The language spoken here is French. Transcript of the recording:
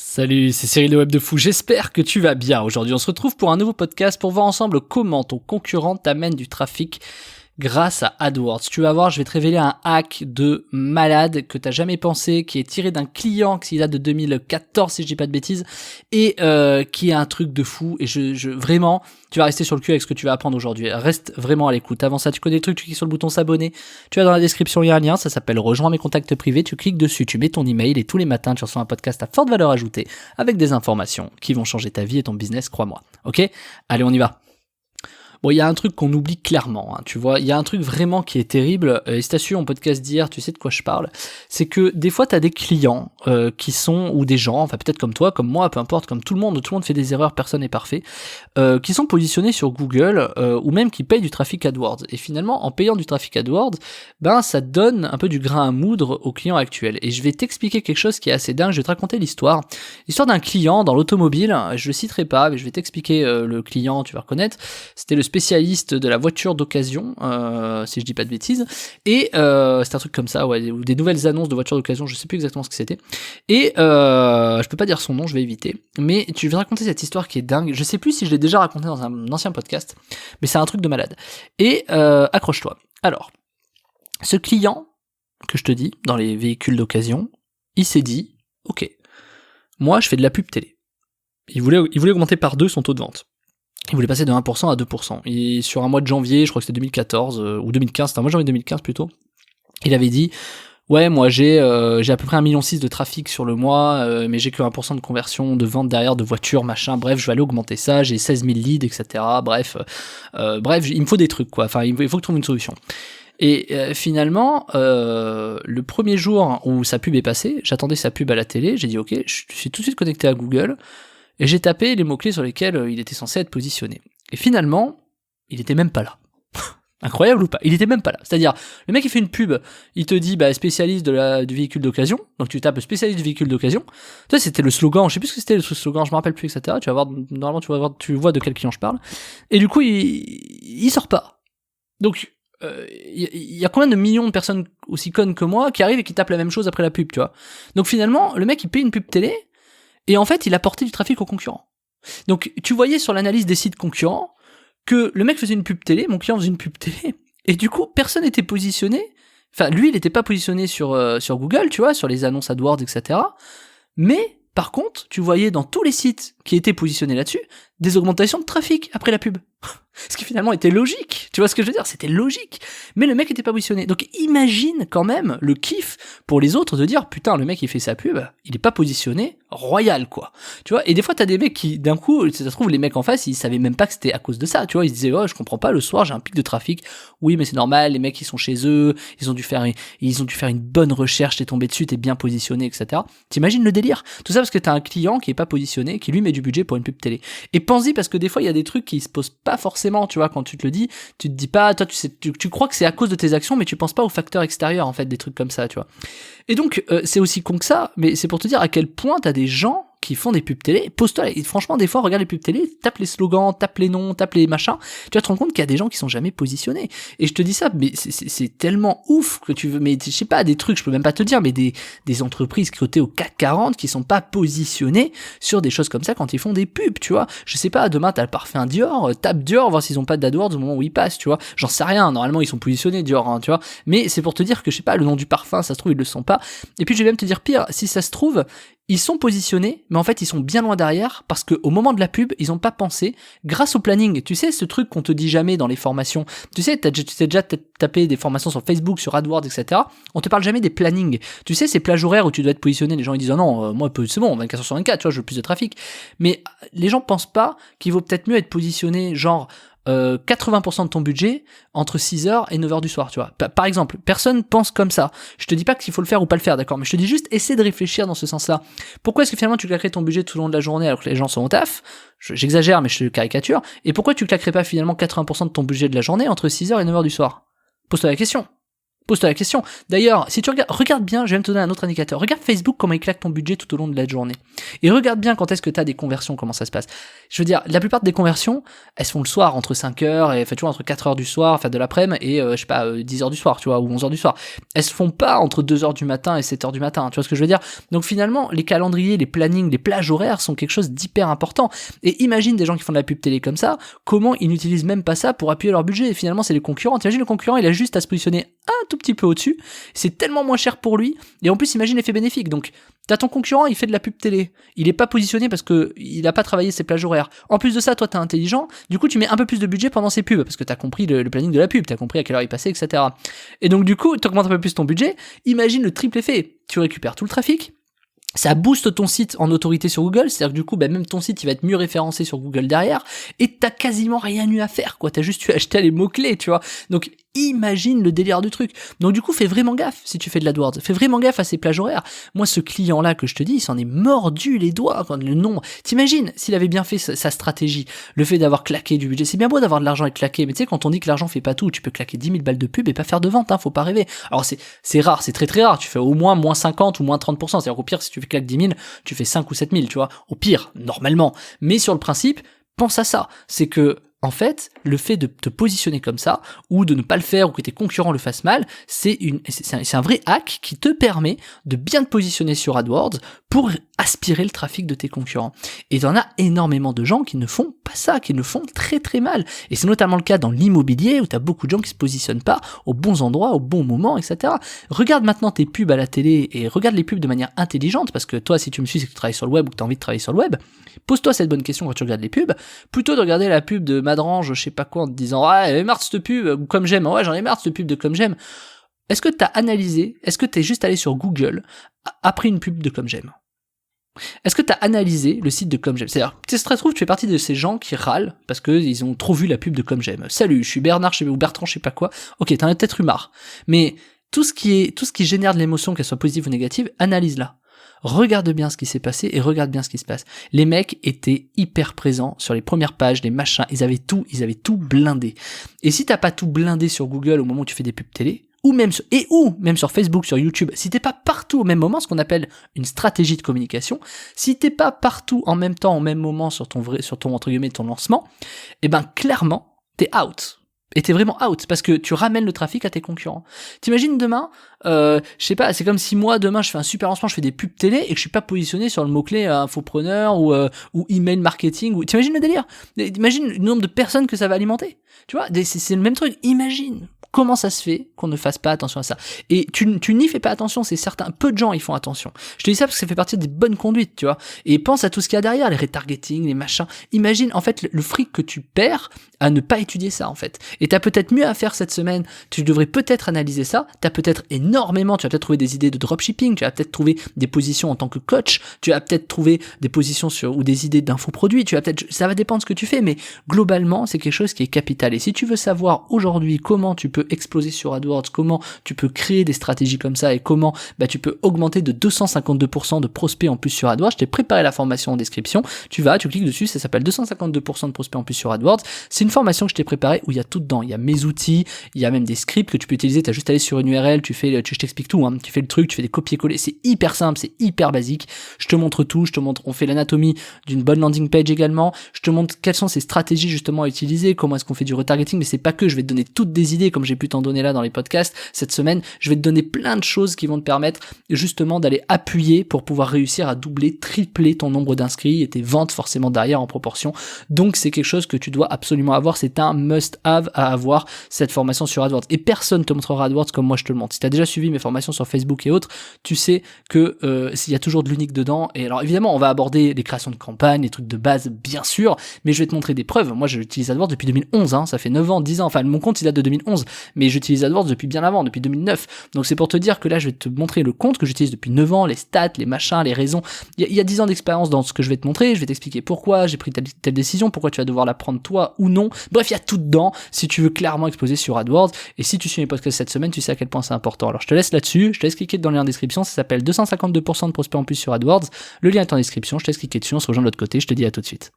Salut, c'est Cyril de Web de Fou, j'espère que tu vas bien. Aujourd'hui on se retrouve pour un nouveau podcast pour voir ensemble comment ton concurrent t'amène du trafic grâce à AdWords. Tu vas voir, je vais te révéler un hack de malade que t'as jamais pensé, qui est tiré d'un client qui date de 2014 si je dis pas de bêtises, et qui est un truc de fou. Et vraiment, tu vas rester sur le cul avec ce que tu vas apprendre aujourd'hui. Reste vraiment à l'écoute. Avant ça, tu connais le truc, tu cliques sur le bouton s'abonner. Tu vas dans la description, il y a un lien, ça s'appelle Rejoins mes contacts privés. Tu cliques dessus, tu mets ton email et tous les matins, tu reçois un podcast à forte valeur ajoutée avec des informations qui vont changer ta vie et ton business, crois-moi. Ok ? Allez, on y va. Bon, il y a un truc qu'on oublie clairement, hein, tu vois, il y a un truc vraiment qui est terrible, et si t'as su en podcast d'hier, tu sais de quoi je parle, c'est que des fois t'as des clients qui sont, ou des gens, enfin peut-être comme toi, comme moi, peu importe, comme tout le monde fait des erreurs, personne n'est parfait, qui sont positionnés sur Google, ou même qui payent du trafic AdWords, et finalement, en payant du trafic AdWords, ben ça donne un peu du grain à moudre aux clients actuels, et je vais t'expliquer quelque chose qui est assez dingue, je vais te raconter l'histoire d'un client dans l'automobile, je le citerai pas, mais je vais t'expliquer le client, tu vas reconnaître, c'était le spécialiste de la voiture d'occasion, si je dis pas de bêtises, et c'est un truc comme ça, ouais, ou des nouvelles annonces de voitures d'occasion, je sais plus exactement ce que c'était, et je peux pas dire son nom, je vais éviter, mais tu vas raconter cette histoire qui est dingue, je sais plus si je l'ai déjà raconté dans un ancien podcast, mais c'est un truc de malade, et accroche-toi. Alors, ce client, que je te dis, dans les véhicules d'occasion, il s'est dit, ok, moi je fais de la pub télé, il voulait augmenter par 2 son taux de vente. Il voulait passer de 1% à 2%. Et sur un mois de janvier, je crois que c'était 2014, ou 2015, c'était un mois de janvier 2015 plutôt, il avait dit, ouais, moi j'ai à peu près 1,6 million de trafic sur le mois, mais j'ai que 1% de conversion, de vente derrière, de voitures, machin, bref, je vais aller augmenter ça, j'ai 16 000 leads, etc. Bref, il me faut des trucs, quoi, enfin, il faut que je trouve une solution. Et finalement, le premier jour où sa pub est passée, j'attendais sa pub à la télé, j'ai dit, ok, je suis tout de suite connecté à Google, et j'ai tapé les mots-clés sur lesquels il était censé être positionné. Et finalement, il était même pas là. Incroyable ou pas ? Il était même pas là. C'est-à-dire, le mec il fait une pub, il te dit spécialiste du véhicule d'occasion, donc tu tapes spécialiste du véhicule d'occasion. Tu sais, c'était le slogan, je sais plus ce que c'était le slogan, je me rappelle plus, etc. Tu vas voir, normalement tu vois de quel client je parle. Et du coup, il sort pas. Donc, il y a combien de millions de personnes aussi connes que moi qui arrivent et qui tapent la même chose après la pub, tu vois ? Donc finalement, le mec il paye une pub télé, et en fait, il apportait du trafic aux concurrents. Donc, tu voyais sur l'analyse des sites concurrents que le mec faisait une pub télé, mon client faisait une pub télé, et du coup, personne n'était positionné. Enfin, lui, il n'était pas positionné sur Google, tu vois, sur les annonces AdWords, etc. Mais, par contre, tu voyais dans tous les sites qui étaient positionnés là-dessus, des augmentations de trafic après la pub. Ce qui finalement était logique, tu vois ce que je veux dire, c'était logique, mais le mec était pas positionné. Donc imagine quand même le kiff pour les autres de dire putain, le mec il fait sa pub, il est pas positionné, royal quoi. Tu vois, et des fois t'as des mecs qui d'un coup, ça se trouve les mecs en face, ils savaient même pas que c'était à cause de ça, tu vois, ils se disaient oh je comprends pas, le soir j'ai un pic de trafic. Oui, mais c'est normal, les mecs ils sont chez eux, ils ont dû faire une bonne recherche, t'es tombé dessus, t'es bien positionné, etc. T'imagines le délire? Tout ça parce que t'as un client qui est pas positionné, qui lui met du budget pour une pub télé. Et pense-y parce que des fois il y a des trucs qui se posent pas forcément, tu vois, quand tu te le dis, tu te dis pas, toi tu crois que c'est à cause de tes actions, mais tu penses pas aux facteurs extérieurs en fait, des trucs comme ça, tu vois. Et donc c'est aussi con que ça, mais c'est pour te dire à quel point t'as des gens qui font des pubs télé, pose-toi, et franchement des fois regarde les pubs télé, tape les slogans, tape les noms, tape les machins, tu vas te rendre compte qu'il y a des gens qui sont jamais positionnés. Et je te dis ça, mais c'est tellement ouf que tu veux, mais je sais pas, des trucs, je peux même pas te dire, mais des entreprises cotées au CAC 40 qui sont pas positionnées sur des choses comme ça quand ils font des pubs, tu vois. Je sais pas, demain t'as le parfum Dior, tape Dior, voir s'ils ont pas d'AdWords au moment où ils passent, tu vois. J'en sais rien, normalement ils sont positionnés Dior, hein, tu vois. Mais c'est pour te dire que je sais pas, le nom du parfum, ça se trouve ils le sont pas. Et puis je vais même te dire pire, si ça se trouve, ils sont positionnés, mais en fait ils sont bien loin derrière parce qu'au moment de la pub, ils ont pas pensé, grâce au planning, tu sais ce truc qu'on te dit jamais dans les formations, tu sais, tu t'es déjà tapé des formations sur Facebook, sur AdWords, etc. On te parle jamais des plannings, tu sais ces plages horaires où tu dois être positionné, les gens ils disent oh non, moi c'est bon, 24h sur 24, tu vois, je veux plus de trafic, mais les gens pensent pas qu'il vaut peut-être mieux être positionné genre 80% de ton budget entre 6h et 9h du soir, tu vois. Par exemple, personne pense comme ça. Je te dis pas qu'il faut le faire ou pas le faire, d'accord, mais je te dis juste, essaie de réfléchir dans ce sens-là. Pourquoi est-ce que finalement tu claquerais ton budget tout au long de la journée alors que les gens sont au taf? J'exagère, mais je te caricature. Et pourquoi tu claquerais pas finalement 80% de ton budget de la journée entre 6h et 9h du soir? Pose-toi la question. Pose-toi la question. D'ailleurs, si tu regarde bien, je vais même te donner un autre indicateur. Regarde Facebook comment il claque ton budget tout au long de la journée. Et regarde bien quand est-ce que tu as des conversions, comment ça se passe. Je veux dire, la plupart des conversions, elles se font le soir, entre 5h et, tu vois, entre 4h du soir, de l'après-midi et, 10h du soir, tu vois, ou 11h du soir. Elles se font pas entre 2h du matin et 7h du matin, tu vois ce que je veux dire? Donc finalement, les calendriers, les plannings, les plages horaires sont quelque chose d'hyper important. Et imagine des gens qui font de la pub télé comme ça, comment ils n'utilisent même pas ça pour appuyer leur budget. Et finalement, c'est les concurrents. T'imagines le concurrent, il a juste à se positionner un tout petit peu au-dessus. C'est tellement moins cher pour lui. Et en plus, imagine l'effet bénéfique. Donc, t'as ton concurrent, il fait de la pub télé. Il est pas positionné parce que il a pas travaillé ses plages horaires. En plus de ça, toi, t'es intelligent. Du coup, tu mets un peu plus de budget pendant ses pubs parce que t'as compris le planning de la pub, t'as compris à quelle heure il passait, etc. Et donc, du coup, t'augmentes un peu plus ton budget. Imagine le triple effet. Tu récupères tout le trafic. Ça booste ton site en autorité sur Google, c'est-à-dire que du coup, même ton site, il va être mieux référencé sur Google derrière, et t'as quasiment rien eu à faire, quoi. T'as juste eu à acheter les mots-clés, tu vois. Donc, imagine le délire du truc. Donc, du coup, fais vraiment gaffe si tu fais de l'AdWords. Fais vraiment gaffe à ces plages horaires. Moi, ce client-là que je te dis, il s'en est mordu les doigts, quand le nombre. T'imagines s'il avait bien fait sa stratégie, le fait d'avoir claqué du budget. C'est bien beau d'avoir de l'argent et claquer, mais tu sais, quand on dit que l'argent fait pas tout, tu peux claquer 10 000 balles de pub et pas faire de vente, hein, faut pas rêver. Alors, c'est rare, c'est très très rare. Tu fais au moins 50 ou moins 30%. C'est-à-dire qu'au pire, si tu fais claque 10 000, tu fais 5 ou 7 000, tu vois. Au pire, normalement. Mais sur le principe, pense à ça. C'est que, en fait, le fait de te positionner comme ça, ou de ne pas le faire, ou que tes concurrents le fassent mal, c'est un vrai hack qui te permet de bien te positionner sur AdWords pour aspirer le trafic de tes concurrents. Et t'en as énormément de gens qui ne font pas ça, qui le font très très mal. Et c'est notamment le cas dans l'immobilier, où t'as beaucoup de gens qui se positionnent pas aux bons endroits, au bon moment, etc. Regarde maintenant tes pubs à la télé, et regarde les pubs de manière intelligente, parce que toi, si tu me suis, c'est que tu travailles sur le web, ou que t'as envie de travailler sur le web. Pose-toi cette bonne question quand tu regardes les pubs, plutôt de regarder la pub de Madrange, je sais pas quoi, en te disant ouais, j'en ai marre de cette pub, ou Comme J'aime, ouais, j'en ai marre de cette pub de Comme J'aime. Est-ce que t'as analysé, est-ce que t'es juste allé sur Google après une pub de Comme J'aime? Est-ce que t'as analysé le site de Comme J'aime? C'est-à-dire, tu sais, ça se trouve, tu fais partie de ces gens qui râlent parce que ils ont trop vu la pub de Comme J'aime. Salut, je suis Bernard, ou Bertrand, je sais pas quoi. Ok, t'en as peut-être eu marre. Mais tout ce qui génère de l'émotion, qu'elle soit positive ou négative, analyse-la. Regarde bien ce qui s'est passé et regarde bien ce qui se passe. Les mecs étaient hyper présents sur les premières pages, les machins, ils avaient tout blindé. Et si t'as pas tout blindé sur Google au moment où tu fais des pubs télé, ou même sur Facebook, sur YouTube, si t'es pas partout au même moment, ce qu'on appelle une stratégie de communication, si t'es pas partout en même temps, au même moment sur ton entre guillemets, ton lancement, eh ben, clairement, t'es out. Et t'es vraiment out, parce que tu ramènes le trafic à tes concurrents. T'imagines demain, je sais pas, c'est comme si moi, demain, je fais un super lancement, je fais des pubs télé, et que je suis pas positionné sur le mot-clé infopreneur, ou email marketing, ou, t'imagines le délire? Imagine le nombre de personnes que ça va alimenter. Tu vois, c'est le même truc. Imagine. Comment ça se fait qu'on ne fasse pas attention à ça? Et tu n'y fais pas attention, c'est certain. Peu de gens y font attention. Je te dis ça parce que ça fait partie des bonnes conduites, tu vois. Et pense à tout ce qu'il y a derrière, les retargeting, les machins. Imagine, en fait, le fric que tu perds à ne pas étudier ça, en fait. Et t'as peut-être mieux à faire cette semaine. Tu devrais peut-être analyser ça. T'as peut-être énormément, tu vas peut-être trouver des idées de dropshipping, tu vas peut-être trouver des positions en tant que coach, tu vas peut-être trouver des positions ou des idées d'infoproduits, ça va dépendre de ce que tu fais, mais globalement, c'est quelque chose qui est capital. Et si tu veux savoir aujourd'hui comment tu peux exploser sur AdWords, comment tu peux créer des stratégies comme ça et comment tu peux augmenter de 252% de prospects en plus sur AdWords, je t'ai préparé la formation en description, tu cliques dessus, ça s'appelle 252% de prospects en plus sur AdWords, c'est une formation que je t'ai préparée où il y a tout dedans, il y a mes outils, il y a même des scripts que tu peux utiliser, t'as juste à aller sur une URL, je t'explique tout, hein, tu fais le truc, tu fais des copier-coller, c'est hyper simple, c'est hyper basique, je te montre tout, on fait l'anatomie d'une bonne landing page également, je te montre quelles sont ces stratégies justement à utiliser, comment est-ce qu'on fait du retargeting, mais c'est pas que, je vais te donner toutes des idées comme j'ai pu t'en donner là dans les podcasts cette semaine, je vais te donner plein de choses qui vont te permettre justement d'aller appuyer pour pouvoir réussir à doubler, tripler ton nombre d'inscrits et tes ventes forcément derrière en proportion. Donc c'est quelque chose que tu dois absolument avoir, c'est un must-have à avoir cette formation sur AdWords. Et personne te montrera AdWords comme moi je te le montre. Si tu as déjà suivi mes formations sur Facebook et autres, tu sais que s'il y a toujours de l'unique dedans. Et alors évidemment, on va aborder les créations de campagnes, les trucs de base bien sûr, mais je vais te montrer des preuves. Moi j'utilise AdWords depuis 2011, hein, ça fait 9 ans, 10 ans, enfin mon compte il date de 2011, mais j'utilise AdWords depuis bien avant, depuis 2009. Donc c'est pour te dire que là je vais te montrer le compte que j'utilise depuis 9 ans, les stats, les machins, les raisons. Il y a 10 ans d'expérience dans ce que je vais te montrer, je vais t'expliquer pourquoi j'ai pris telle décision, pourquoi tu vas devoir la prendre toi ou non. Bref, il y a tout dedans si tu veux clairement exploser sur AdWords. Et si tu suis mes podcasts cette semaine, tu sais à quel point c'est important. Alors je te laisse là-dessus, je te laisse cliquer dans le lien en description, ça s'appelle 252% de prospects en plus sur AdWords. Le lien est en description, je te laisse cliquer dessus, on se rejoint de l'autre côté, je te dis à tout de suite.